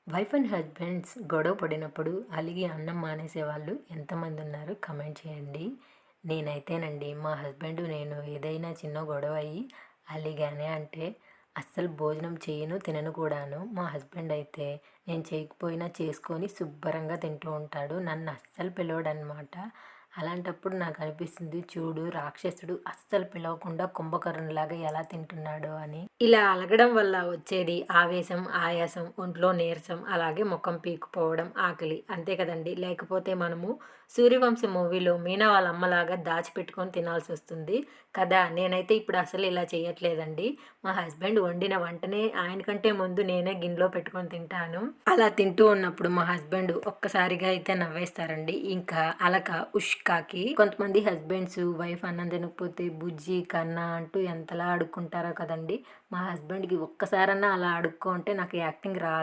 Wife and husbands గొడవ పడినప్పుడు అలిగి అన్నం మానేసేవాళ్ళు ఎంతమంది ఉన్నారు కమెంట్ చేయండి. నేనైతేనండి మా హస్బెండ్ నేను ఏదైనా చిన్న గొడవ అయ్యి అలిగానే అంటే అస్సలు భోజనం చేయను తినను కూడాను. మా హస్బెండ్ అయితే నేను చేయకపోయినా చేసుకొని శుభ్రంగా తింటూ ఉంటాడు. నన్ను అస్సలు పిలవడనమాట. అలాంటప్పుడు నాకు అనిపిస్తుంది, చూడు రాక్షసుడు అస్సలు పిలవకుండా కుంభకర్ణులాగా ఎలా తింటున్నాడో అని. ఇలా అలగడం వల్ల వచ్చేది ఆవేశం, ఆయాసం, ఒంట్లో నీరసం, అలాగే ముఖం పీక్కుపోవడం, ఆకలి, అంతే కదండి. లేకపోతే మనము సూర్యవంశం మూవీలో మీనా వాళ్ళ అమ్మలాగా దాచిపెట్టుకొని తినాల్సి వస్తుంది కదా. నేనైతే ఇప్పుడు అసలు ఇలా చేయట్లేదండి. మా హస్బెండ్ వండిన వంటనే ఆయన కంటే ముందు నేనే గిన్నెలో పెట్టుకొని తింటాను. అలా తింటూ ఉన్నప్పుడు మా హస్బెండ్ ఒక్కసారిగా అయితే నవ్వేస్తారండి. ఇంకా అలక ఉష్కాకి కొంతమంది హస్బెండ్స్ వైఫ్ అన్నం తినకపోతే బుజ్జి కన్నా అంటూ ఎంతలా అడుక్కుంటారో కదండి. మా హస్బెండ్కి ఒక్కసారన్నా అలా అడుక్కో అంటే నాకు యాక్టింగ్ రాదు.